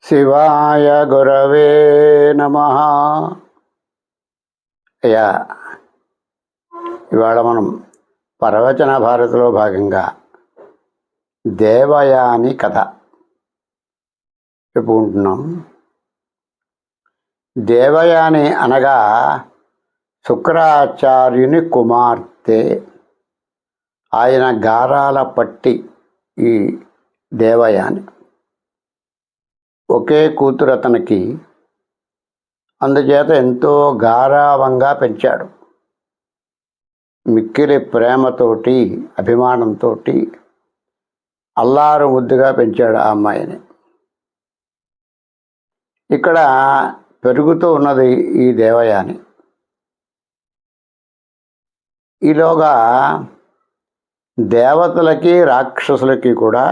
శివాయ గురవే నమః. అయ్యా, ఇవాళ మనం ప్రవచన భారతిలో భాగంగా దేవయాని కథ చెప్పుకుంటున్నాం. దేవయాని అనగా శుక్రాచార్యుని కుమార్తె. ఆయన గారాల పట్టి ఈ దేవయాని. ఒకే కూతురు అతనికి, అందుచేత ఎంతో గారావంగా పెంచాడు. మిక్కిలి ప్రేమతోటి అభిమానంతో అల్లారు ముద్దుగా పెంచాడు ఆ అమ్మాయిని. ఇక్కడ పెరుగుతూ ఉన్నది ఈ దేవయాని. ఈలోగా దేవతలకి రాక్షసులకి కూడా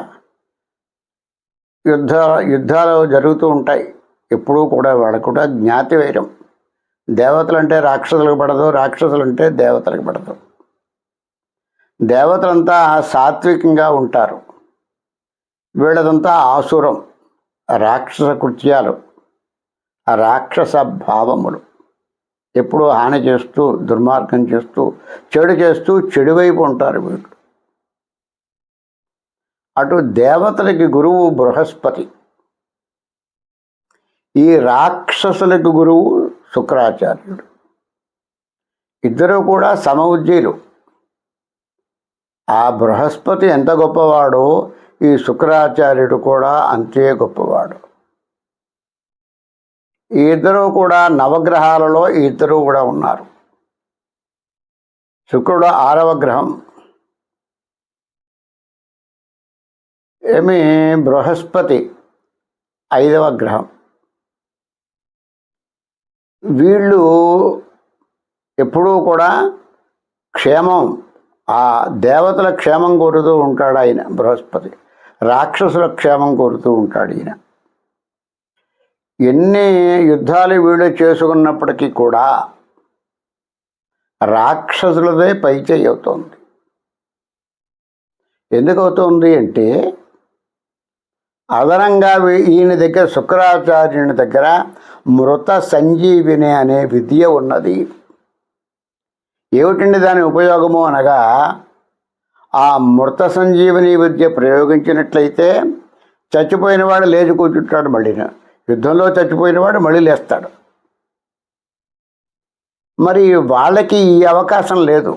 యుద్ధాలు జరుగుతూ ఉంటాయి. ఎప్పుడూ కూడా వాళ్ళకు కూడా జ్ఞాతి వైరం. దేవతలంటే రాక్షసులకు పడదు, రాక్షసులంటే దేవతలకు పడదు. దేవతలంతా సాత్వికంగా ఉంటారు, వీళ్ళదంతా ఆసురం, రాక్షస కృత్యాలు, రాక్షస భావములు. ఎప్పుడూ హాని చేస్తూ, దుర్మార్గం చేస్తూ, చెడు చేస్తూ, చెడువైపు ఉంటారు వీళ్ళు. అటు దేవతలకి గురువు బృహస్పతి, ఈ రాక్షసులకు గురువు శుక్రాచార్యుడు. ఇద్దరూ కూడా సమఉజ్జీలు. ఆ బృహస్పతి ఎంత గొప్పవాడో ఈ శుక్రాచార్యుడు కూడా అంతే గొప్పవాడు. ఈ ఇద్దరూ కూడా నవగ్రహాలలో ఈ ఇద్దరూ కూడా ఉన్నారు. శుక్రుడు 6వ గ్రహం, బృహస్పతి 5వ గ్రహం. వీళ్ళు ఎప్పుడూ కూడా క్షేమం, ఆ దేవతల క్షేమం కోరుతూ ఉంటాడు ఆయన బృహస్పతి. రాక్షసుల క్షేమం కోరుతూ ఉంటాడు ఈయన. ఎన్ని యుద్ధాలు వీళ్ళు చేసుకున్నప్పటికీ కూడా రాక్షసులదే పైచేయి అవుతోంది. ఎందుకు అవుతుంది అంటే, అదనంగా ఈయన దగ్గర, శుక్రాచార్యుని దగ్గర మృత సంజీవిని అనే విద్య ఉన్నది. ఏమిటండి దాని ఉపయోగము అనగా, ఆ మృత సంజీవిని విద్య ప్రయోగించినట్లయితే చచ్చిపోయిన వాడు లేచి కూర్చుంటాడు. మళ్ళీ యుద్ధంలో చచ్చిపోయినవాడు మళ్ళీ లేస్తాడు. మరి వాళ్ళకి ఈ అవకాశం లేదు.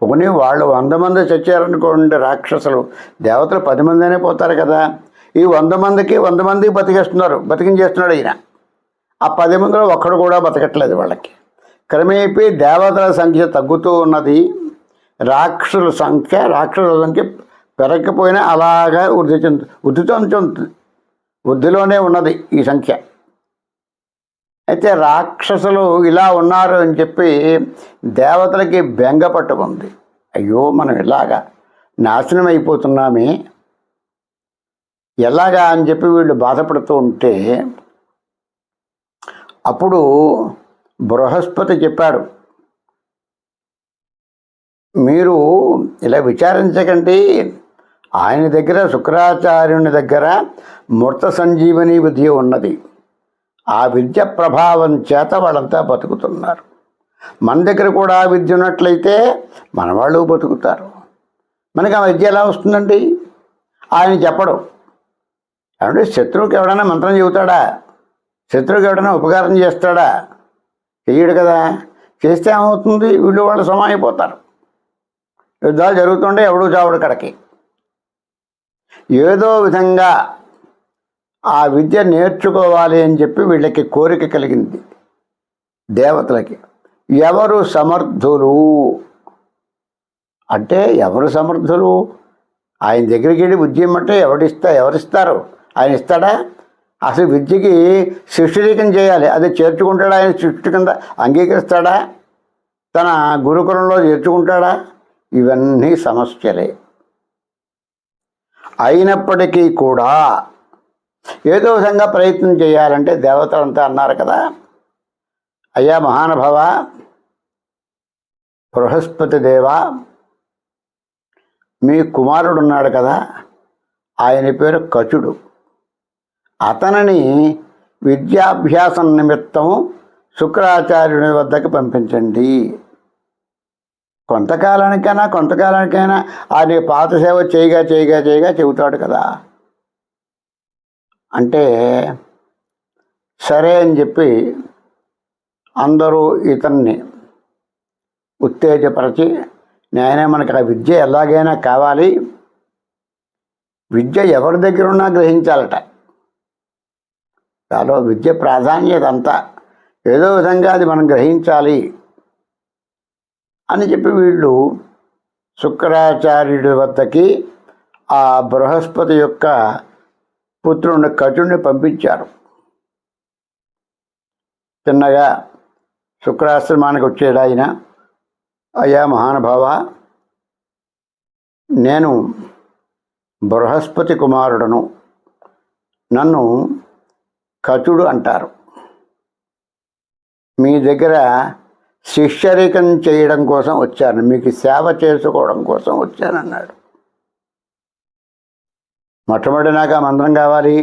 పోనీ వాళ్ళు 100 మంది చచ్చారనుకోండి రాక్షసులు, దేవతలు 10 మందినే పోతారు కదా. ఈ 100 మందికి 100 మందికి బతికించేస్తున్నాడు ఈయన. ఆ 10 మందిలో ఒక్కడు కూడా బతకట్లేదు వాళ్ళకి. క్రమేపీ దేవతల సంఖ్య తగ్గుతూ ఉన్నది, రాక్షసుల సంఖ్య పెరగకపోయినా అలాగా వృద్ధిలోనే ఉన్నది ఈ సంఖ్య. అయితే రాక్షసులు ఇలా ఉన్నారు అని చెప్పి దేవతలకి బెంగ పట్టుకుంది. అయ్యో, మనం ఇలాగా నాశనం అయిపోతున్నామే, ఎలాగా అని చెప్పి వీళ్ళు బాధపడుతూ ఉంటే, అప్పుడు బృహస్పతి చెప్పాడు, మీరు ఇలా విచారించకండి. ఆయన దగ్గర, శుక్రాచార్యుని దగ్గర మృత సంజీవని విద్య ఉన్నది. ఆ విద్య ప్రభావం చేత వాళ్ళంతా బతుకుతున్నారు. మన దగ్గర కూడా ఆ విద్య ఉన్నట్లయితే మన వాళ్ళు బతుకుతారు. మనకి ఆ విద్య ఎలా వస్తుందండి? ఆయన చెప్పడు. అంటే శత్రువుకి ఎవడైనా మంత్రం చెబుతాడా? శత్రువుకి ఎవడైనా ఉపకారం చేస్తాడా? చెయ్యడు కదా. చేస్తే ఏమవుతుంది? వీళ్ళు వాళ్ళు సమాయిపోతారు. యుద్ధాలు జరుగుతుంటే ఎవడు చావుడు కడకి. ఏదో విధంగా ఆ విద్య నేర్చుకోవాలి అని చెప్పి వీళ్ళకి కోరిక కలిగింది దేవతలకి. ఎవరు సమర్థులు అంటే, ఎవరు సమర్థులు? ఆయన దగ్గరికి వెళ్ళి విద్య ఇమ్మంటే ఎవరిస్తారు? ఆయన ఇస్తాడా? అసలు విద్యకి శిష్యుడికం చేయాలి. అది చేర్చుకుంటాడా? ఆయన శిష్యుడి కింద అంగీకరిస్తాడా? తన గురుకులంలో చేర్చుకుంటాడా? ఇవన్నీ సమస్యలే. అయినప్పటికీ కూడా ఏదో విధంగా ప్రయత్నం చేయాలంటే దేవతలంతా అన్నారు కదా, అయ్యా మహానుభావ, బృహస్పతి దేవ, మీ కుమారుడు ఉన్నాడు కదా, ఆయన పేరు కచుడు. అతనిని విద్యాభ్యాసం నిమిత్తం శుక్రాచార్యుని వద్దకు పంపించండి. కొంతకాలానికైనా ఆయన పాత సేవ చేయగా చెబుతాడు కదా. అంటే సరే అని చెప్పి అందరూ ఇతన్ని ఉత్తేజపరిచి, నేనే మనకు ఆ విద్య ఎలాగైనా కావాలి, విద్య ఎవరి దగ్గర ఉన్నా గ్రహించాలట. దాలో విద్య ప్రాధాన్యత అంతా, ఏదో విధంగా అది మనం గ్రహించాలి అని చెప్పి వీళ్ళు శుక్రాచార్యుడి వద్దకి ఆ బృహస్పతి యొక్క పుత్రుడిని కచుడిని పంపించారు. చిన్నగా శుక్రాశ్రమానికి వచ్చాడు ఆయన. అయ్యా మహానుభావ, నేను బృహస్పతి కుమారుడను, నన్ను కచుడు అంటారు. మీ దగ్గర శిష్యరికం చేయడం కోసం వచ్చాను, మీకు సేవ చేసుకోవడం కోసం వచ్చానన్నాడు. మొట్టమొదటి నాకు ఆ మంత్రం కావాలి,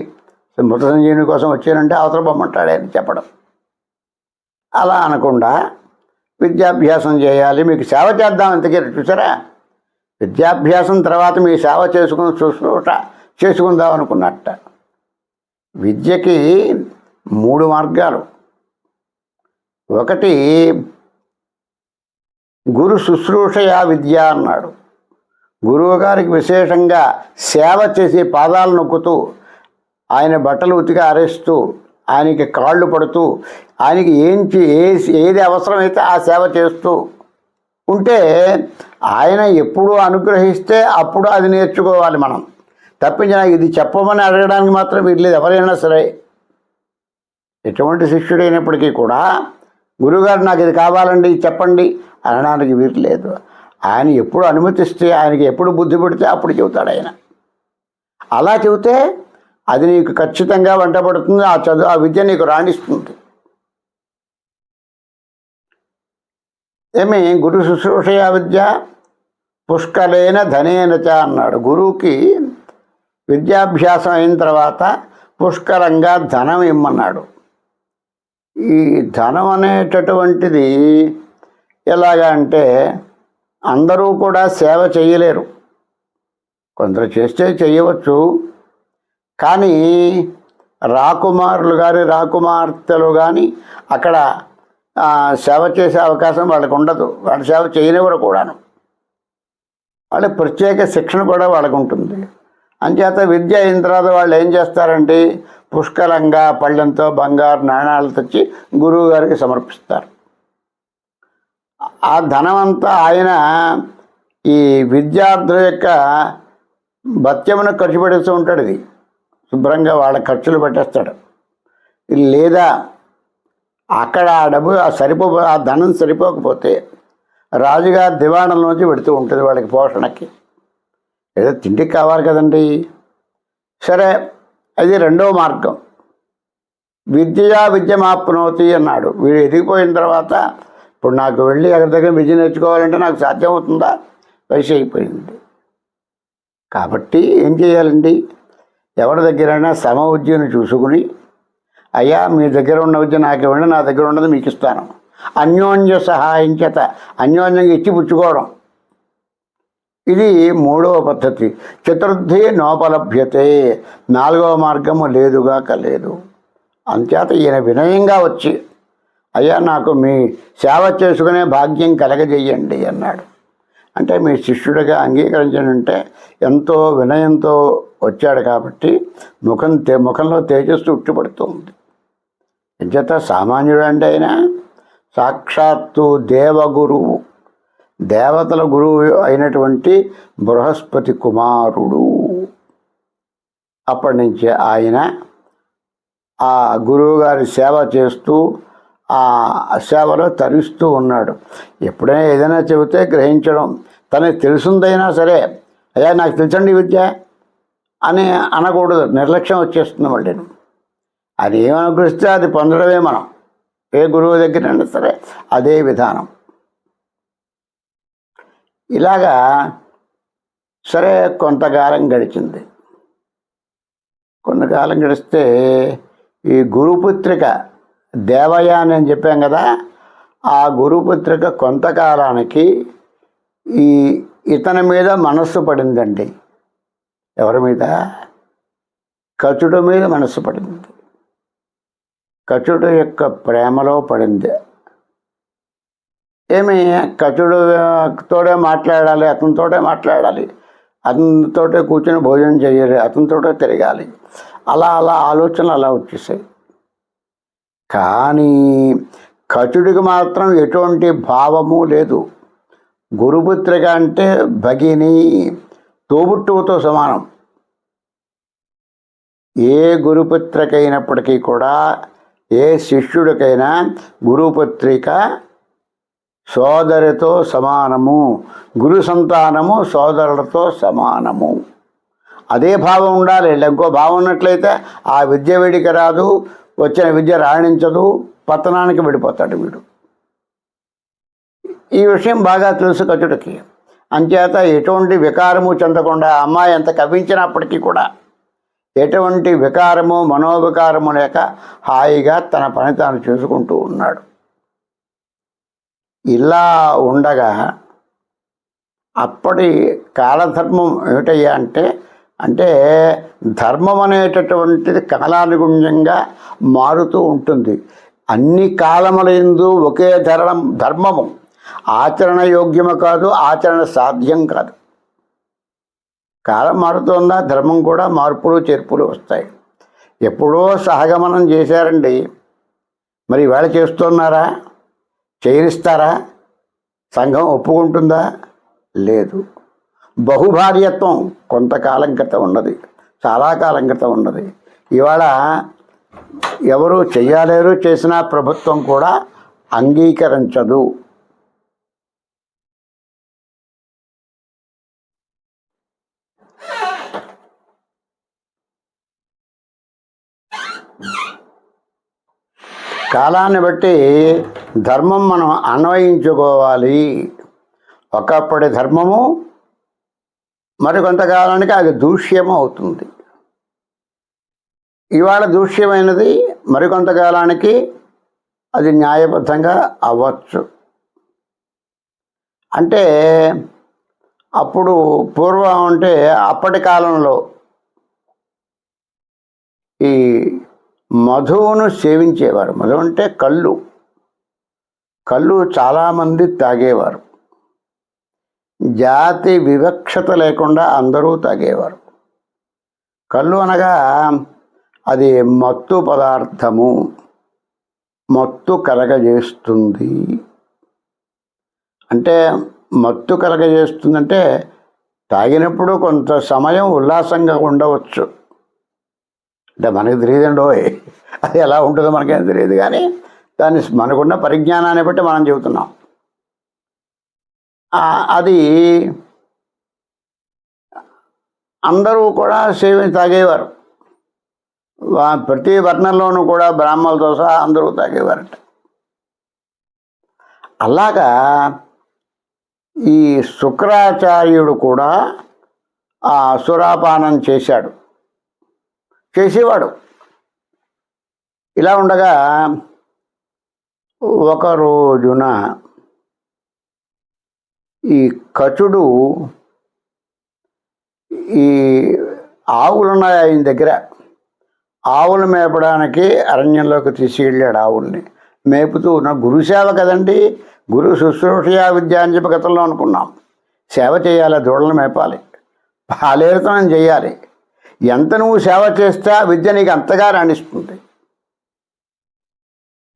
మృత సంజీవుని కోసం వచ్చానంటే అవతల బొమ్మంటాడే అని చెప్పడం. అలా అనకుండా విద్యాభ్యాసం చేయాలి, మీకు సేవ చేద్దాం. అంతకే చూసారా, విద్యాభ్యాసం తర్వాత మీ సేవ చేసుకుందాం అనుకున్నట్ట. విద్యకి 3 మార్గాలు. ఒకటి గురు శుశ్రూషయా విద్య అన్నాడు. గురువు గారికి విశేషంగా సేవ చేసి పాదాలు నొక్కుతూ, ఆయన బట్టలు ఉతికి ఆరేస్తూ, ఆయనకి కాళ్ళు పడుతూ, ఆయనకి ఏది అవసరమైతే ఆ సేవ చేస్తూ ఉంటే, ఆయన ఎప్పుడు అనుగ్రహిస్తే అప్పుడు అది నేర్చుకోవాలి మనం. తప్పించిన ఇది చెప్పమని అడగడానికి మాత్రం వీర్లేదు. ఎవరైనా సరే, ఎటువంటి శిష్యుడైనప్పటికీ కూడా గురువుగారు నాకు ఇది కావాలండి చెప్పండి అనడానికి వీర్లేదు. ఆయన ఎప్పుడు అనుమతిస్తే, ఆయనకి ఎప్పుడు బుద్ధి పెడితే అప్పుడు చెబుతాడు ఆయన. అలా చెబితే అది నీకు ఖచ్చితంగా వెంటబడుతుంది, ఆ విద్య నీకు రాణిస్తుంది. ఏమి గురు శుశ్రూషయా విద్య పుష్కలేన ధనేనచ అన్నాడు. గురువుకి విద్యాభ్యాసం అయిన తర్వాత పుష్కలంగా ధనం ఇమ్మన్నాడు. ఈ ధనం అనేటటువంటిది ఎలాగా అంటే, అందరూ కూడా సేవ చేయలేరు. కొందరు చేస్తే చేయవచ్చు, కానీ రాకుమార్తెలు కానీ అక్కడ సేవ చేసే అవకాశం వాళ్ళకు ఉండదు. వాళ్ళు సేవ చేయనివారు కూడాను. వాళ్ళకి ప్రత్యేక శిక్షణ కూడా వాళ్ళకు ఉంటుంది. అంచేత విద్య అయిన తర్వాత వాళ్ళు ఏం చేస్తారంటే, పుష్కలంగా పళ్ళెంతో బంగారు నాణాలు తెచ్చి గురువు గారికి సమర్పిస్తారు. ఆ ధనమంతా ఆయన ఈ విద్యార్థుల యొక్క భత్యమును ఖర్చు పెడుతూ ఉంటాడు. ఇది శుభ్రంగా వాళ్ళ ఖర్చులు పెట్టేస్తాడు. లేదా అక్కడ ఆ డబ్బు ఆ ధనం సరిపోకపోతే రాజుగారి దివాణంలోంచి పెడుతూ ఉంటుంది వాళ్ళకి పోషణకి. ఏదో తిండికి కావాలి కదండి. సరే, అది 2వ మార్గం. విద్యమాప్నోతి అన్నాడు. వీడు ఎదిగిపోయిన తర్వాత, ఇప్పుడు నాకు వెళ్ళి ఎక్కడి దగ్గర విద్య నేర్చుకోవాలంటే నాకు సాధ్యమవుతుందా? వయసు అయిపోయింది. కాబట్టి ఏం చేయాలండి, ఎవరి దగ్గరైనా సమ విద్యను చూసుకుని, అయ్యా మీ దగ్గర ఉన్న విద్య నాకు ఇవ్వండి, నా దగ్గర ఉన్నది మీకు ఇస్తాను, అన్యోన్య సహాయం చేత అన్యోన్యంగా ఇచ్చి పుచ్చుకోవడం. ఇది 3వ పద్ధతి. చతుర్థి నోపలభ్యతే, 4వ మార్గము లేదుగాక లేదు. అంచేత ఈయన వినయంగా వచ్చి, అయ్యా నాకు మీ సేవ చేసుకునే భాగ్యం కలగజేయండి అన్నాడు. అంటే మీ శిష్యుడిగా అంగీకరించనంటే ఎంతో వినయంతో వచ్చాడు కాబట్టి ముఖంలో తేజస్సు ఉట్టిపడుతుంది. అంచేత సామాన్యుడు అంటే ఆయన సాక్షాత్తు దేవగురువు, దేవతల గురువు అయినటువంటి బృహస్పతి కుమారుడు. అప్పటి నుంచి ఆయన ఆ గురువుగారి సేవ చేస్తూ ఆ సేవలో తరిస్తూ ఉన్నాడు. ఎప్పుడైనా ఏదైనా చెబితే గ్రహించడం, తనకు తెలుసుందైనా సరే, అయ్యా నాకు తెలుసండి విద్య అని అనకూడదు. నిర్లక్ష్యం వచ్చేస్తుంది మళ్ళీ. అది ఏమనుగ్రహిస్తే అది పొందడమే మనం. ఏ గురువు దగ్గరైనా సరే అదే విధానం. ఇలాగా సరే కొంతకాలం గడిచింది. కొంతకాలం గడిస్తే ఈ గురుపుత్రిక దేవయాని అని చెప్పాం కదా, ఆ గురుపుత్రిక కొంతకాలానికి ఈ ఇతని మీద మనస్సు పడిందండి. ఎవరి మీద? కచుడు మీద మనస్సు పడింది. కచుడు యొక్క ప్రేమలో పడింది. ఏమి కచుడుతోటే మాట్లాడాలి, అతనితోటే మాట్లాడాలి, అతనితోటే కూర్చొని భోజనం చేయాలి, అతనితోటే తిరగాలి, అలా అలా ఆలోచనలు అలా వచ్చేసాయి. కానీ కచుడికి మాత్రం ఎటువంటి భావము లేదు. గురుపుత్రిక అంటే భగిని, తోబుట్టువుతో సమానం. ఏ గురుపుత్రికైనప్పటికీ కూడా, ఏ శిష్యుడికైనా గురుపుత్రిక సోదరితో సమానము, గురు సంతానము సోదరులతో సమానము. అదే భావం ఉండాలి. ఇంకో భావం ఉన్నట్లయితే ఆ విద్య వీడికి రాదు, వచ్చిన విద్య రాణించదు, పతనానికి విడిపోతాడు వీడు. ఈ విషయం బాగా తెలుసు కచుడికి. అంచేత ఎటువంటి వికారము చెందకుండా, అమ్మాయి ఎంత కవించినప్పటికీ కూడా ఎటువంటి వికారము మనోవికారము లేక హాయిగా తన పని తాను చేసుకుంటూ ఉన్నాడు. ఇలా ఉండగా అప్పటి కాలధర్మం ఏమిటయ్యా అంటే ధర్మం అనేటటువంటిది కాలానుగుణ్యంగా మారుతూ ఉంటుంది. అన్ని కాలములందు ఒకే ధర్మము ఆచరణ యోగ్యము కాదు, ఆచరణ సాధ్యం కాదు. కాలం మారుతోందా, ధర్మం కూడా మార్పులు చేర్పులు వస్తాయి. ఎప్పుడో సహగమనం చేశారండి, మరి ఇవాళ చేస్తున్నారా? చేయనిస్తారా? సంఘం ఒప్పుకుంటుందా? లేదు. బహుభార్యత్వం కొంతకాలం క్రితం ఉన్నది, చాలా కాలం క్రితం ఉన్నది. ఇవాళ ఎవరు చెయ్యలేరు, చేసినా ప్రభుత్వం కూడా అంగీకరించదు. కాలాన్ని బట్టి ధర్మం మనం అన్వయించుకోవాలి. ఒకప్పటి ధర్మము మరికొంతకాలానికి అది దూష్యము అవుతుంది. ఇవాళ దూష్యమైనది మరికొంతకాలానికి అది న్యాయబద్ధంగా అవ్వచ్చు. అంటే అప్పుడు పూర్వం అంటే అప్పటి కాలంలో ఈ మధువును సేవించేవారు. మధు అంటే కళ్ళు చాలామంది తాగేవారు. జాతి వివక్షత లేకుండా అందరూ తాగేవారు. కళ్ళు అనగా అది మత్తు పదార్థము, మత్తు కలగజేస్తుంది. అంటే మత్తు కలగజేస్తుందంటే తాగినప్పుడు కొంత సమయం ఉల్లాసంగా ఉండవచ్చు. అంటే మనకు తెలియదండో అది ఎలా ఉంటుందో మనకేం తెలియదు, కానీ దాన్ని మనకున్న పరిజ్ఞానాన్ని బట్టి మనం చెబుతున్నాం. అది అందరూ కూడా తాగేవారు. ప్రతి వర్ణంలోనూ కూడా బ్రాహ్మణులతో సహా అందరూ తాగేవారట. అలాగా ఈ శుక్రాచార్యుడు కూడా ఆ సురాపానం చేసేవాడు. ఇలా ఉండగా ఒక రోజున ఈ కచుడు ఈ ఆవులున్నాయి ఆయన దగ్గర, ఆవులు మేపడానికి అరణ్యంలోకి తీసుకెళ్ళాడు. ఆవుల్ని మేపుతూ ఉన్న గురుసేవ కదండి, గురు శుశ్రూషయా విద్య అని చెప్పి గతంలో అనుకున్నాం. సేవ చేయాలి, దూడలను మేపాలి, పాలేరుతనం చేయాలి. ఎంత నువ్వు సేవ చేస్తే ఆ విద్య నీకు అంతగా రాణిస్తుంది.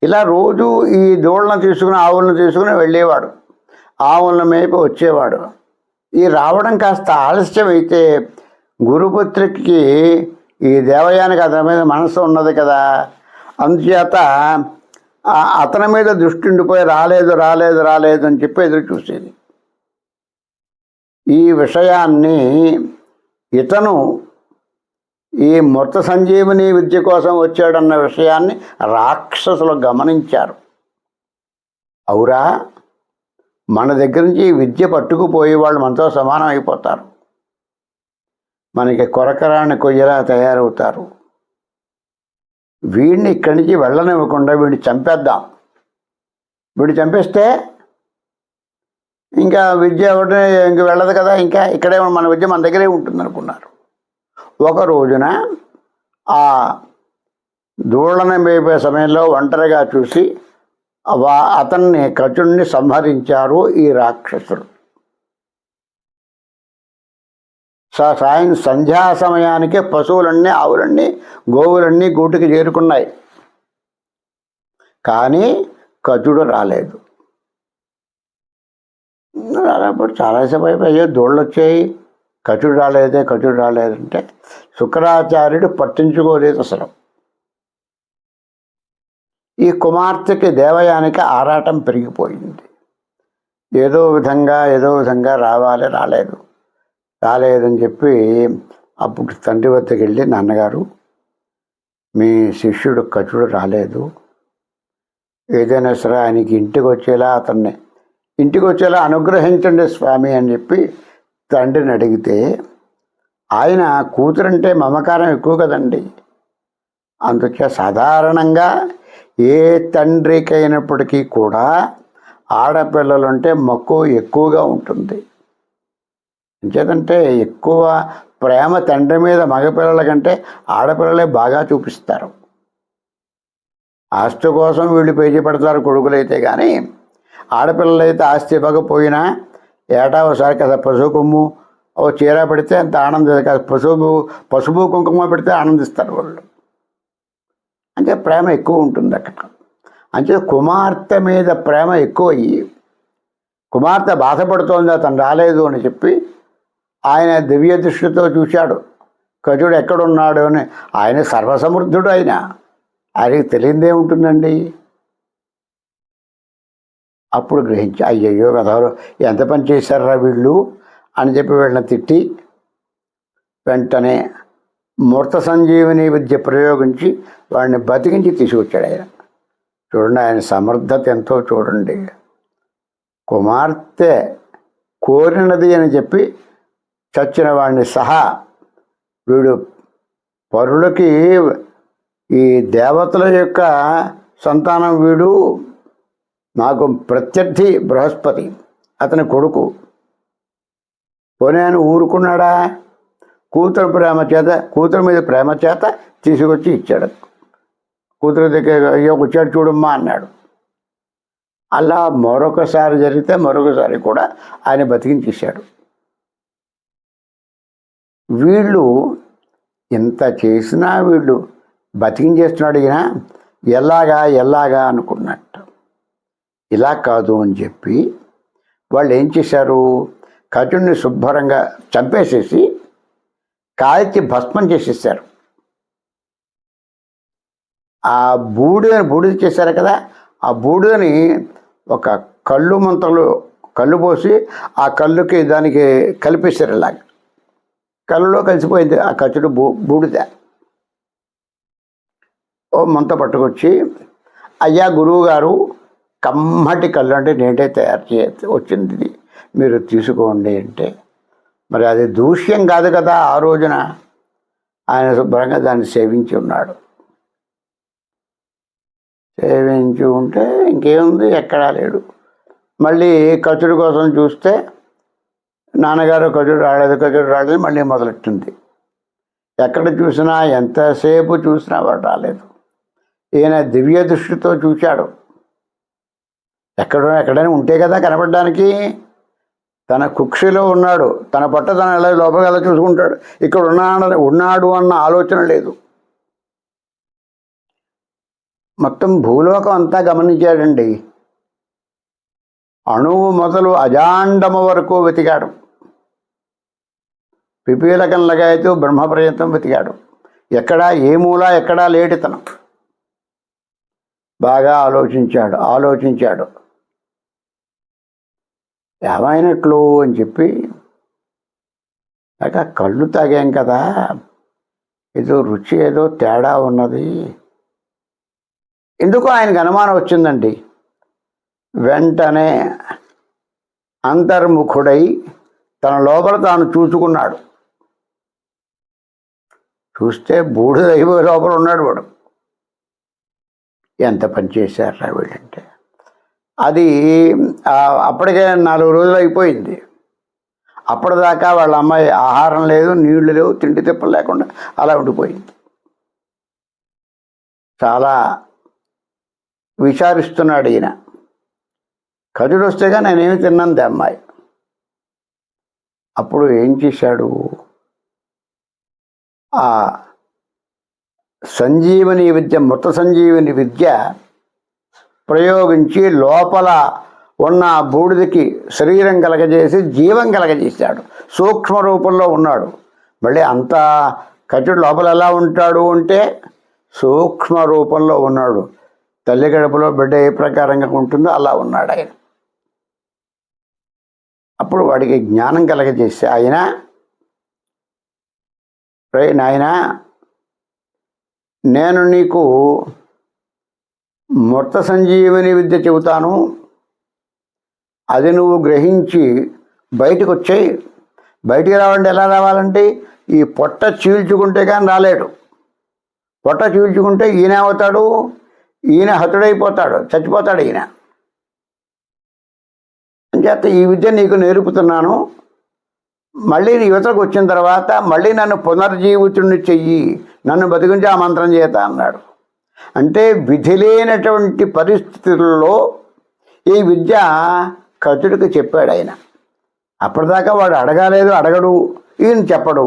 ఇలా రోజు ఈ దూడలను తీసుకుని ఆవులను తీసుకుని వెళ్ళేవాడు, ఆవులను మేపి వచ్చేవాడు. ఈ రావడం కాస్త ఆలస్యం అయితే గురుపుత్రికి ఈ దేవయానికి అతని మీద మనసు ఉన్నది కదా, అందుచేత అతని మీద దృష్టి ఉండిపోయి రాలేదు అని చెప్పి ఎదురు చూసేది. ఈ విషయాన్ని ఇతను ఈ మృత సంజీవని విద్య కోసం వచ్చాడన్న విషయాన్ని రాక్షసులు గమనించారు. అవురా, మన దగ్గర నుంచి ఈ విద్య పట్టుకుపోయి వాళ్ళు మనతో సమానం అయిపోతారు, మనకి కొరకరాని కొయ్యలా తయారవుతారు. వీడిని ఇక్కడి నుంచి వెళ్ళనివ్వకుండా వీడిని చంపేద్దాం, వీడు చంపేస్తే ఇంకా విద్య ఒకటి ఇంక వెళ్ళదు కదా, ఇంకా ఇక్కడే మన విద్య మన దగ్గరే ఉంటుంది అనుకున్నారు. ఒక రోజున ఆ దూడలను మేపే సమయంలో ఒంటరిగా చూసి అతన్ని కచుడిని సంహరించారు ఈ రాక్షసుడు. సంధ్యా సమయానికి పశువులన్నీ, ఆవులన్నీ, గోవులన్నీ గూటికి చేరుకున్నాయి. కానీ కచుడు రాలేదు. రానప్పుడు చాలాసేపు అయిపోయి దూడలు వచ్చాయి, కచుడు రాలేదంటే శుక్రాచార్యుడు పట్టించుకోలేదు అసలు. ఈ కుమార్తెకి దేవయానికి ఆరాటం పెరిగిపోయింది. ఏదో విధంగా రాలేదని చెప్పి అప్పుడు తండ్రి వద్దకు వెళ్ళి, నాన్నగారు మీ శిష్యుడు కచుడు రాలేదు, ఏదైనా సరే ఆయనకి ఇంటికి వచ్చేలా అనుగ్రహించండి స్వామి అని చెప్పి తండ్రిని అడిగితే, ఆయన కూతురంటే మమకారం ఎక్కువ కదండి. అందుకే సాధారణంగా ఏ తండ్రికైనప్పటికీ కూడా ఆడపిల్లలుంటే మక్కువ ఎక్కువగా ఉంటుంది. ఎంచేతంటే ఎక్కువ ప్రేమ తండ్రి మీద మగపిల్లల కంటే ఆడపిల్లలే బాగా చూపిస్తారు. ఆస్తి కోసం వీళ్ళు పేజీ పడతారు కొడుకులైతే, కానీ ఆడపిల్లలైతే ఆస్తి ఇవ్వకపోయినా ఏటా ఒకసారి కదా పసుపు కొమ్ము ఓ చీర పెడితే అంత ఆనందం కాదు, పసుపు కుంకుమ పెడితే ఆనందిస్తారు వాళ్ళు. అంటే ప్రేమ ఎక్కువ ఉంటుంది అక్కడ. అంటే కుమార్తె మీద ప్రేమ ఎక్కువయ్యి కుమార్తె బాధపడుతోంది అతను రాలేదు అని చెప్పి ఆయన దివ్య దృష్టితో చూశాడు కచుడు ఎక్కడున్నాడు అని. ఆయన సర్వసమృద్ధుడు, ఆయనకి తెలియదే ఉంటుందండి. అప్పుడు గ్రహించి, అయ్యయ్యో వెధవరు ఎంత పని చేశారా వీళ్ళు అని చెప్పి వీళ్ళని తిట్టి వెంటనే మూర్త సంజీవని విద్య ప్రయోగించి వాడిని బతికించి తీసుకొచ్చాడు ఆయన. చూడండి ఆయన సమర్థత ఎంతో చూడండి. కుమార్తె కోరినది అని చెప్పి చచ్చిన వాడిని సహా వీడు పరులకి ఈ దేవతల యొక్క సంతానం, వీడు నాకు ప్రత్యర్థి బృహస్పతి అతని కొడుకు. పోనీ ఆయన ఊరుకున్నాడా? కూతురు మీద ప్రేమ చేత తీసుకొచ్చి ఇచ్చాడు. కూతురు దగ్గర అయ్యో వచ్చాడు చూడమ్మా అన్నాడు. అలా మరొకసారి జరిగితే మరొకసారి కూడా ఆయన బతికించేశాడు. వీళ్ళు ఇంత చేసినా వీళ్ళు బతికించేస్తున్నాడు ఈయన, ఎలాగా అనుకున్నట్టు. ఇలా కాదు అని చెప్పి వాళ్ళు ఏం చేశారు, కచుడిని శుభ్రంగా చంపేసేసి కాల్చి భస్మం చేసేసారు. ఆ బూడిద చేశారు కదా, ఆ బూడిదని ఒక కళ్ళు పోసి ఆ కళ్ళుకి దానికి కలిపేశారు. ఇలాగ కళ్ళులో కలిసిపోయింది ఆ కచుడు బూడిద. ఓ మంత పట్టుకొచ్చి, అయ్యా గురువు గారు కమ్మటి కళ్ళు అంటే నేనే తయారు వచ్చింది, ఇది మీరు తీసుకోండి అంటే, మరి అది దూష్యం కాదు కదా. ఆ రోజున ఆయన శుభ్రంగా దాన్ని సేవించి ఉన్నాడు. సేవించి ఉంటే ఇంకేముంది, ఎక్కడా లేడు. మళ్ళీ కచుడు కోసం చూస్తే నాన్నగారు కచుడు రాలేదు మళ్ళీ మొదలెట్టింది. ఎక్కడ చూసినా ఎంతసేపు చూసినా వాడు రాలేదు. ఈయన దివ్య దృష్టితో చూశాడు. ఎక్కడైనా ఉంటే కదా కనపడడానికి. తన కుక్షిలో ఉన్నాడు, తన పట్ట తన లోపలికి ఎలా చూసుకుంటాడు. ఇక్కడ ఉన్నాడు అన్న ఆలోచన లేదు. మొత్తం భూలోకం అంతా గమనించాడండి. అణువు మొదలు అజాండము వరకు వెతికాడు. పిపీలకం లగాయతూ బ్రహ్మ పర్యంతం వెతికాడు. ఏ మూల ఎక్కడా లేటితనం. బాగా ఆలోచించాడు. ఏమైనట్లు అని చెప్పి, కళ్ళు తాగాం కదా, రుచి ఏదో తేడా ఉన్నది. ఎందుకో ఆయనకు అనుమానం వచ్చిందండి. వెంటనే అంతర్ముఖుడై తన లోపల తాను చూసుకున్నాడు. చూస్తే బూడిద లోపల ఉన్నాడు వాడు. ఎంత పని చేశారా వీళ్ళంటే. అది అప్పటికే 4 రోజులు అయిపోయింది. అప్పటిదాకా వాళ్ళ అమ్మాయి ఆహారం లేదు, నీళ్లు లేవు, తిండి తిప్పలు లేకుండా అలా ఉండిపోయింది. చాలా విచారిస్తున్నాడు ఈయన. కజుడు వస్తేగా నేనేమి తిన్నంది అమ్మాయి. అప్పుడు ఏం చేశాడు, ఆ సంజీవని విద్య, మృత సంజీవని విద్య ప్రయోగించి లోపల ఉన్న బూడిదకి శరీరం కలగజేసి జీవం కలగజేశాడు. సూక్ష్మ రూపంలో ఉన్నాడు. మళ్ళీ అంత కచుడు లోపల ఎలా ఉంటాడు అంటే సూక్ష్మ రూపంలో ఉన్నాడు. తల్లి గడపలో బిడ్డ ఏ ప్రకారంగా ఉంటుందో అలా ఉన్నాడు ఆయన. అప్పుడు వాడికి జ్ఞానం కలగజేసి, నాయనా నేను నీకు మృత సంజీవని విద్య చెబుతాను, అది నువ్వు గ్రహించి బయటకు వచ్చాయి. బయటికి రావాలంటే ఎలా రావాలంటే ఈ పొట్ట చీల్చుకుంటే కానీ రాలేడు. పొట్ట చీల్చుకుంటే ఈయన అవుతాడు, ఈయన హతుడైపోతాడు, చచ్చిపోతాడు ఈయన. అంచేత ఈ విద్య నీకు నేర్పుతున్నాను. మళ్ళీ నీ యువతకు వచ్చిన తర్వాత మళ్ళీ నన్ను పునర్జీవితుడిని చెయ్యి, నన్ను బతికించి ఆ మంత్రం చేత అన్నాడు. అంటే విధి లేనటువంటి పరిస్థితుల్లో ఈ విద్య కచుడికి చెప్పాడు ఆయన. అప్పటిదాకా వాడు అడగలేదు, అడగడు, ఈయన చెప్పడు.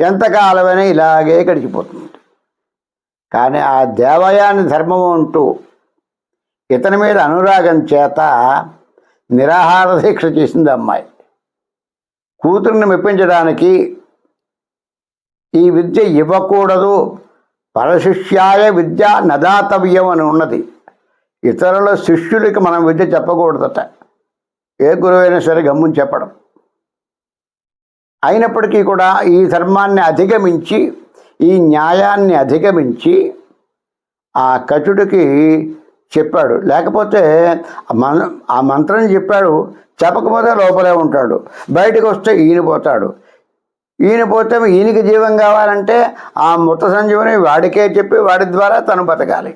ఎంతకాలమైనా ఇలాగే గడిచిపోతుంది. కానీ ఆ దేవయాని ధర్మం అంటూ ఇతని మీద అనురాగం చేత నిరాహార దీక్ష చేసింది అమ్మాయి. కూతుర్ని మెప్పించడానికి ఈ విద్య ఇవ్వకూడదు, పరశిష్యాయ విద్య నదాతవ్యం అని ఉన్నది. ఇతరుల శిష్యులకి మనం విద్య చెప్పకూడదట. ఏ గురువైనా సరే గమ్ముని చెప్పడం. అయినప్పటికీ కూడా ఈ ధర్మాన్ని అధిగమించి, ఈ న్యాయాన్ని అధిగమించి ఆ కచుడికి చెప్పాడు. లేకపోతే ఆ మంత్రం చెప్పాడు, చెప్పకపోతే లోపలే ఉంటాడు, బయటకు వస్తే ఈయన పోతాడు. ఈయన పోతే ఈయనకి జీవం కావాలంటే ఆ మృత సంజీవని వాడికే చెప్పి వాడి ద్వారా తను బతకాలి.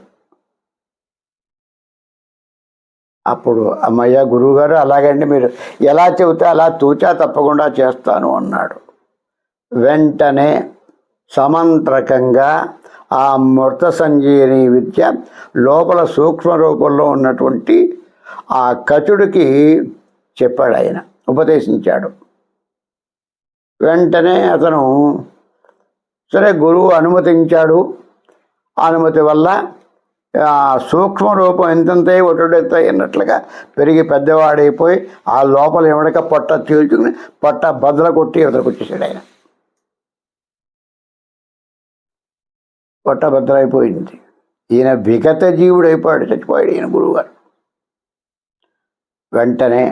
అప్పుడు అమ్మయ్య గురువుగారు అలాగండి, మీరు ఎలా చెబితే అలా తూచా తప్పకుండా చేస్తాను అన్నాడు. వెంటనే సమంత్రకంగా ఆ మృత సంజీవని విద్య లోపల సూక్ష్మ రూపంలో ఉన్నటువంటి ఆ కచుడికి చెప్పాడు ఆయన, ఉపదేశించాడు. వెంటనే అతను సరే గురువు అనుమతించాడు. అనుమతి వల్ల సూక్ష్మ రూపం ఎంతంతే ఒటొడెత్త అన్నట్లుగా పెరిగి పెద్దవాడైపోయి ఆ లోపల ఎవడక పొట్ట చీల్చుకుని పొట్ట బద్దల కొట్టి ఎదురుకొచ్చేసాడు ఆయన. పొట్ట బద్దలైపోయింది. ఈయన విగత జీవుడు అయిపోయాడు, చచ్చిపోయాడు ఈయన గురువుగారు. వెంటనే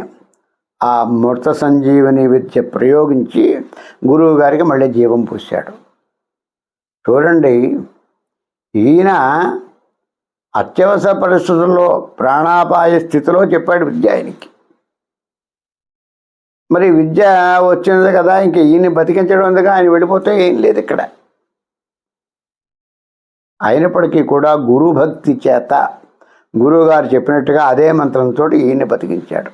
ఆ మృత సంజీవని విద్య ప్రయోగించి గురువు గారికి మళ్ళీ జీవం పూశాడు. చూడండి, ఈయన అత్యవసర పరిస్థితుల్లో ప్రాణాపాయ స్థితిలో చెప్పాడు విద్య ఆయనకి. మరి విద్య వచ్చినది కదా, ఇంక ఈయన బతికించడం ఉందిగా, ఆయన వెళ్ళిపోతే ఏం లేదు ఇక్కడ. అయినప్పటికీ కూడా గురుభక్తి చేత గురువుగారు చెప్పినట్టుగా అదే మంత్రంతో ఈయన్ని బతికించాడు.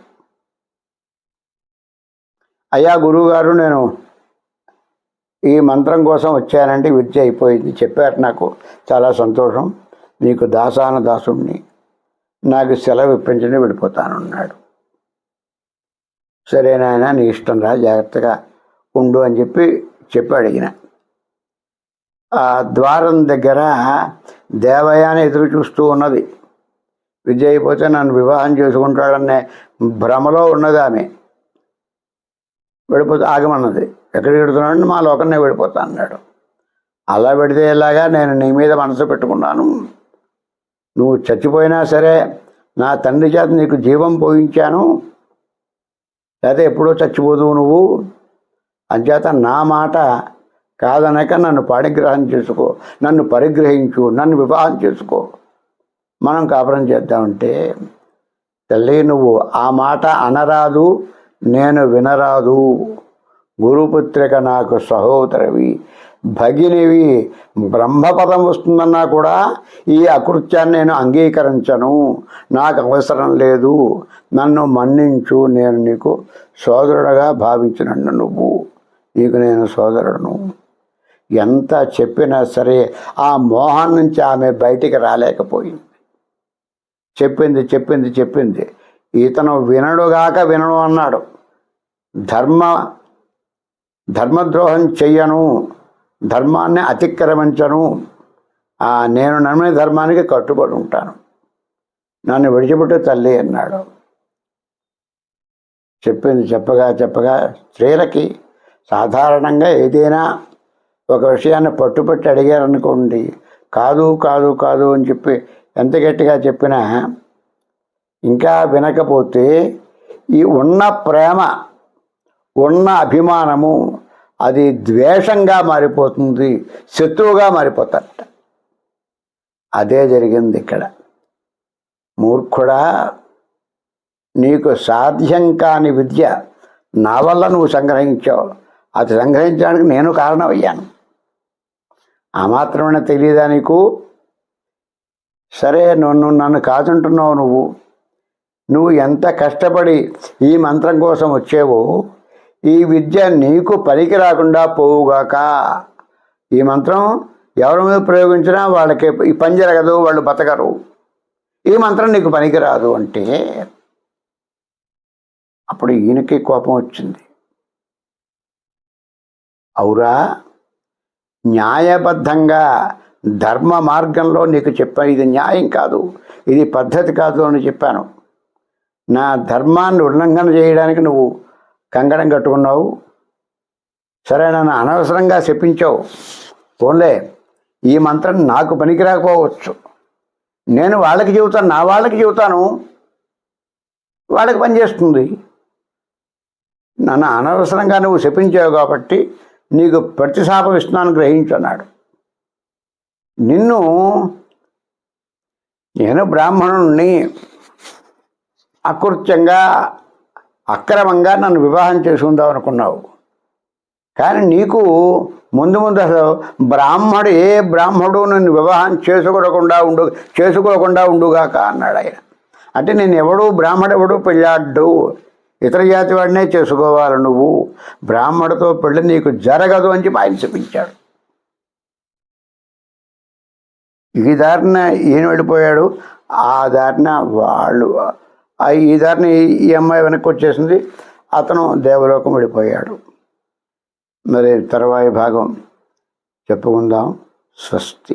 అయ్యా గురువుగారు, నేను ఈ మంత్రం కోసం వచ్చానండి, విద్య అయిపోయింది చెప్పారు, నాకు చాలా సంతోషం, నీకు దాసాన దాసుడిని, నాకు సెలవు ఇప్పించండి, వెళ్ళిపోతాను అన్నాడు. సరే నాయన, నీ ఇష్టం రా, జాగ్రత్తగా ఉండు అని చెప్పాడు ఈయన. ఆ ద్వారం దగ్గర దేవయాని ఎదురు చూస్తూ ఉన్నది. విద్య అయిపోతే నన్ను వివాహం చేసుకుంటాడనే భ్రమలో ఉన్నది ఆమె. వెళ్ళిపోతే ఆగమన్నది. ఎక్కడికి వెడుతున్నాడు, మా లోకన్నే వెళ్ళిపోతా అన్నాడు. అలా పెడితే ఎలాగా, నేను నీ మీద మనసు పెట్టుకున్నాను, నువ్వు చచ్చిపోయినా సరే నా తండ్రి చేత నీకు జీవం పోయించాను, లేకపోతే ఎప్పుడో చచ్చిపోదువు నువ్వు, అంచేత నా మాట కాదనక నన్ను పాణిగ్రహం చేసుకో, నన్ను పరిగ్రహించు, నన్ను వివాహం చేసుకో, మనం కాపురం చేద్దామంటే, తల్లి నువ్వు ఆ మాట అనరాదు, నేను వినరాదు, గురుపుత్రిక నాకు సహోదరవి, భగినివి బ్రహ్మపదం వస్తుందన్నా కూడా ఈ అకృత్యాన్ని నేను అంగీకరించను, నాకు అవసరం లేదు, నన్ను మన్నించు, నేను నీకు సోదరుడుగా భావించినన్ను నువ్వు, నీకు నేను సోదరుడును. ఎంత చెప్పినా సరే ఆ మోహం నుంచి ఆమె బయటికి రాలేకపోయింది. చెప్పింది చెప్పింది చెప్పింది. ఇతను వినడుగాక వినడు అన్నాడు. ధర్మద్రోహం చెయ్యను, ధర్మాన్ని అతిక్రమించను, నేను నమ్మిన ధర్మానికి కట్టుబడి ఉంటాను, నన్ను విడిచిపెట్టు తల్లి అన్నాడు. చెప్పింది చెప్పగా చెప్పగా స్త్రీలకి సాధారణంగా ఏదైనా ఒక విషయాన్ని పట్టుబట్టి అడిగారనుకోండి, కాదు కాదు కాదు అని చెప్పి ఎంత గట్టిగా చెప్పినా ఇంకా వినకపోతే ఈ ఉన్న ప్రేమ, ఉన్న అభిమానము అది ద్వేషంగా మారిపోతుంది, శత్రువుగా మారిపోతారట. అదే జరిగింది ఇక్కడ. మూర్ఖుడా, నీకు సాధ్యం కాని విద్య నా వల్ల నువ్వు సంగ్రహించావు, అది సంగ్రహించడానికి నేను కారణమయ్యాను. ఆ మాత్రమే తెలియదా నీకు? సరే, నన్ను కాదంటున్నావు. నువ్వు ఎంత కష్టపడి ఈ మంత్రం కోసం వచ్చేవో ఈ విద్య నీకు పనికి రాకుండా పోవుగాక. ఈ మంత్రం ఎవరి మీద ప్రయోగించినా వాళ్ళకి ఈ పని జరగదు, వాళ్ళు బతకరు, ఈ మంత్రం నీకు పనికిరాదు అంటే అప్పుడు ఈయనకి కోపం వచ్చింది. అవురా, న్యాయబద్ధంగా ధర్మ మార్గంలో నీకు చెప్పాను, ఇది న్యాయం కాదు, ఇది పద్ధతి కాదు అని చెప్పాను. నా ధర్మాన్ని ఉల్లంఘన చేయడానికి నువ్వు కంకణం కట్టుకున్నావు. సరే, నన్ను అనవసరంగా చెప్పించావు. పోన్లే, ఈ మంత్రం నాకు పనికి రాకపోవచ్చు, నేను వాళ్ళకి చెబుతాను, నా వాళ్ళకి చెబుతాను, వాళ్ళకి పనిచేస్తుంది. నన్ను అనవసరంగా నువ్వు చెప్పించావు కాబట్టి నీకు ప్రతిశాపం ఇస్తున్నాను, గ్రహించున్నాడు. నేను బ్రాహ్మణుణ్ణి, అకృత్యంగా అక్రమంగా నన్ను వివాహం చేసుకుందాం అనుకున్నావు. కానీ నీకు ముందు అసలు ఏ బ్రాహ్మడు నన్ను వివాహం చేసుకోకుండా ఉండుగాక అన్నాడు ఆయన. అంటే నేను బ్రాహ్మడెవడు పెళ్ళాడ్డు, ఇతర జాతి వాడినే చేసుకోవాలి, నువ్వు బ్రాహ్మడితో పెళ్ళి నీకు జరగదు అని చెప్పి ఆయన చెప్పించాడు. ఈ దారిన ఈయన వెళ్ళిపోయాడు, ఆ దారిన వాళ్ళు, ఈ దారిని ఈ అమ్మాయి వెనక్కి వచ్చేసింది, అతను దేవలోకం వెళ్ళిపోయాడు. మరి తర్వాయి భాగం చెప్పుకుందాం. స్వస్తి.